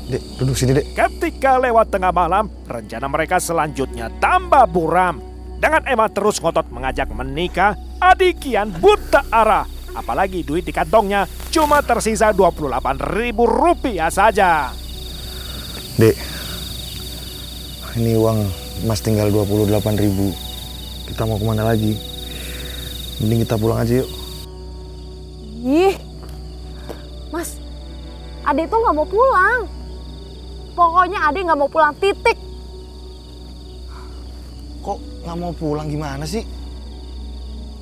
Dek, duduk sini, Dek. Ketika lewat tengah malam, rencana mereka selanjutnya tambah buram. Dengan Emma terus ngotot mengajak menikah, Adi kian buta arah. Apalagi duit di kantongnya cuma tersisa Rp28.000 saja. Dek, ini uang Mas tinggal 28.000. Kita mau kemana lagi? Mending kita pulang aja yuk. Ih, Mas, Ade tuh nggak mau pulang. Pokoknya Ade nggak mau pulang, titik. Kok nggak mau pulang gimana sih?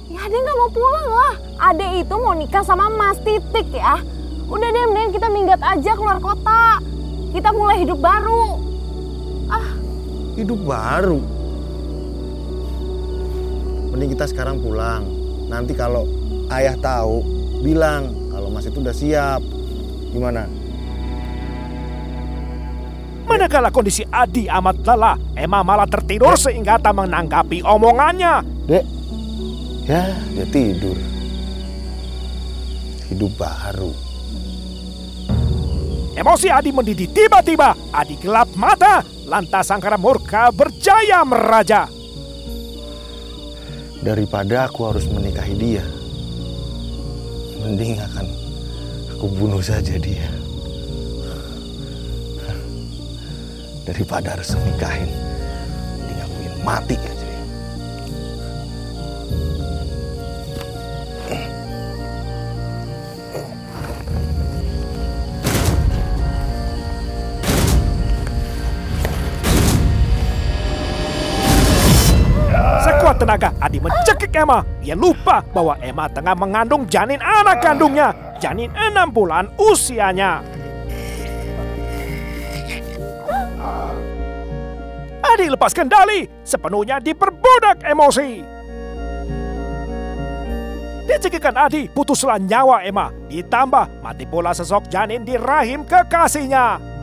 Ya Ade nggak mau pulang lah. Ade itu mau nikah sama Mas, titik ya. Udah deh, mending kita minggat aja keluar kota. Kita mulai hidup baru. Hidup baru? Mending kita sekarang pulang. Nanti kalau ayah tahu, bilang kalau Mas itu udah siap. Gimana? Manakala kondisi Adi amat lelah, Emma malah tertidur sehingga tak menanggapi omongannya. Dek, ya dia tidur. Hidup baru. Emosi Adi mendidih tiba-tiba. Adi gelap mata, lantas Sangkara murka berjaya meraja. Daripada aku harus menikahi dia, mending akan aku bunuh saja dia. Daripada harus menikahin, mending aku ingin mati aja. Sekuat tenaga, Adi mencekik Emma. Dia lupa bahwa Emma tengah mengandung janin anak kandungnya. Janin 6 bulan usianya. Adi lepas kendali, sepenuhnya diperbudak emosi. Dicekikan Adi, putuslah nyawa Emma. Ditambah mati pula sosok janin di rahim kekasihnya.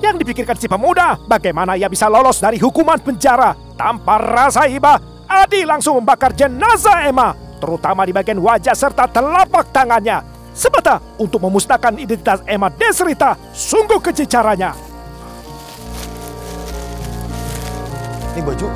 Yang dipikirkan si pemuda, bagaimana ia bisa lolos dari hukuman penjara. Tanpa rasa iba, Adi langsung membakar jenazah Emma, terutama di bagian wajah serta telapak tangannya. Semata untuk memusnahkan identitas Emma Desrita, sungguh keji caranya. Ini baju.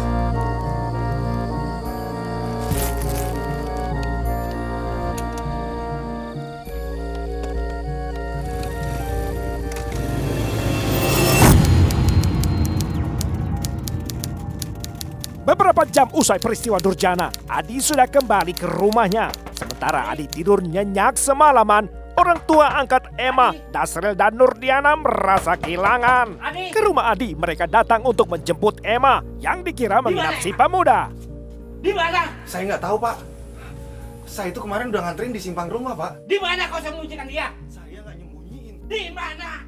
Beberapa jam usai peristiwa durjana, Adi sudah kembali ke rumahnya. Sementara Adi tidur nyenyak semalaman, orang tua angkat Emma, Dasril dan Nurdiana merasa kehilangan. Ke rumah Adi, mereka datang untuk menjemput Emma yang dikira menginap si pemuda. Di mana? Saya nggak tahu, Pak. Saya itu kemarin udah nganterin di simpang rumah, Pak. Di mana kau sembunyikan dia? Saya nggak nyembunyiin. Di mana?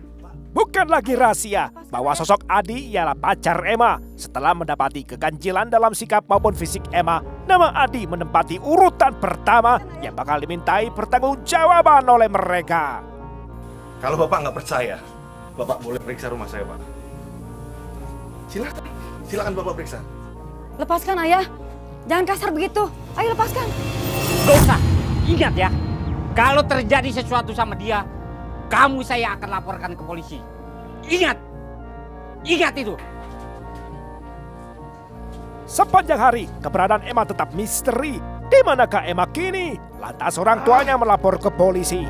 Bukan lagi rahasia bahwa sosok Adi ialah pacar Emma. Setelah mendapati keganjilan dalam sikap maupun fisik Emma, nama Adi menempati urutan pertama yang bakal dimintai pertanggungjawaban oleh mereka. Kalau Bapak nggak percaya, Bapak boleh periksa rumah saya, Pak. Silakan, silakan Bapak periksa. Lepaskan ayah, jangan kasar begitu. Ayo lepaskan. Gak usah. Ingat ya, kalau terjadi sesuatu sama dia, kamu saya akan laporkan ke polisi. Ingat, ingat itu. Sepanjang hari, keberadaan Emma tetap misteri. Di manakah Emma kini? Lantas orang tuanya melapor ke polisi.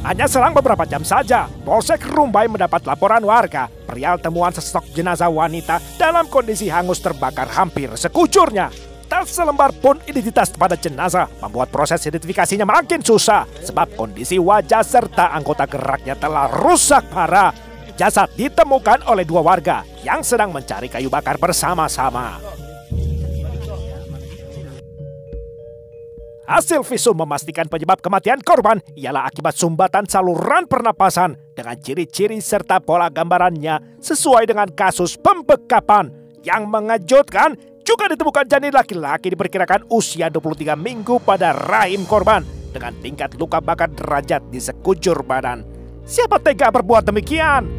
Hanya selang beberapa jam saja, Polsek Rumbai mendapat laporan warga perihal temuan sesosok jenazah wanita dalam kondisi hangus terbakar hampir sekujurnya. Tak selembar pun identitas pada jenazah membuat proses identifikasinya makin susah sebab kondisi wajah serta anggota geraknya telah rusak parah. Jasad ditemukan oleh dua warga yang sedang mencari kayu bakar bersama-sama. Hasil visum memastikan penyebab kematian korban ialah akibat sumbatan saluran pernapasan dengan ciri-ciri serta pola gambarannya sesuai dengan kasus pembekapan. Yang mengejutkan, juga ditemukan janin laki-laki diperkirakan usia 23 minggu pada rahim korban dengan tingkat luka bakar derajat di sekujur badan. Siapa tega berbuat demikian?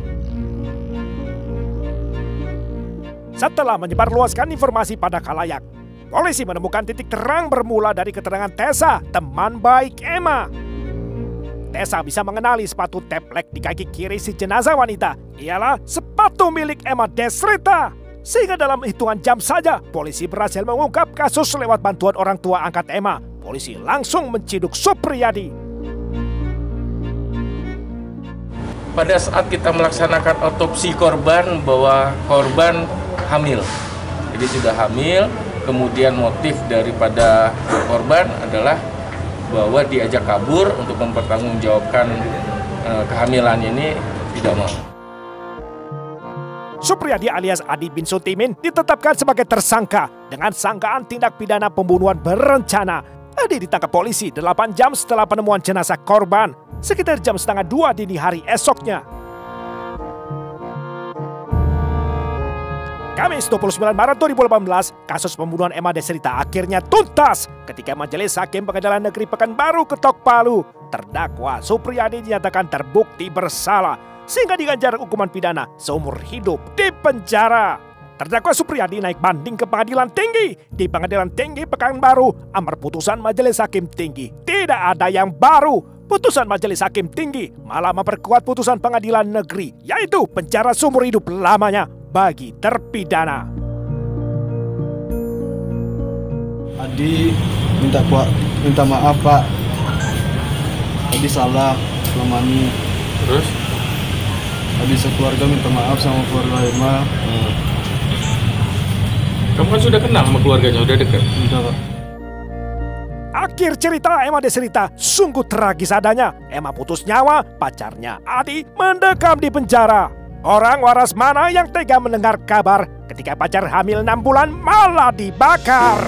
Setelah menyebarluaskan informasi pada khalayak, polisi menemukan titik terang bermula dari keterangan Tessa, teman baik Emma. Tessa bisa mengenali sepatu teplek di kaki kiri si jenazah wanita ialah sepatu milik Emma Desrita. Sehingga dalam hitungan jam saja, polisi berhasil mengungkap kasus lewat bantuan orang tua angkat Emma. Polisi langsung menciduk Supriyadi. Pada saat kita melaksanakan otopsi korban, bahwa korban hamil. Jadi sudah hamil, kemudian motif daripada korban adalah bahwa diajak kabur untuk mempertanggungjawabkan kehamilan ini tidak mau. Supriyadi alias Adi bin Sutimin ditetapkan sebagai tersangka dengan sangkaan tindak pidana pembunuhan berencana. Adi ditangkap polisi 8 jam setelah penemuan jenazah korban, sekitar jam setengah 2 dini hari esoknya. Kamis 29 Maret 2018, kasus pembunuhan Emma Desrita akhirnya tuntas ketika Majelis Hakim Pengadilan Negeri Pekanbaru ketok palu. Terdakwa Supriyadi dinyatakan terbukti bersalah sehingga diganjar hukuman pidana seumur hidup di penjara. Terdakwa Supriyadi naik banding ke Pengadilan Tinggi. Di Pengadilan Tinggi Pekanbaru, amar putusan Majelis Hakim Tinggi tidak ada yang baru. Putusan Majelis Hakim Tinggi malah memperkuat putusan Pengadilan Negeri, yaitu penjara seumur hidup lamanya bagi terpidana. Adi minta maaf Pak. Adi salah selama ini. Terus? Adi sekeluarga minta maaf sama keluarga Emma. Kamu kan sudah kenal sama keluarganya, udah dekat? Udah Pak. Akhir cerita Emma Desrita sungguh tragis adanya. Emma putus nyawa, pacarnya Adi mendekam di penjara. Orang waras mana yang tega mendengar kabar ketika pacar hamil 6 bulan malah dibakar?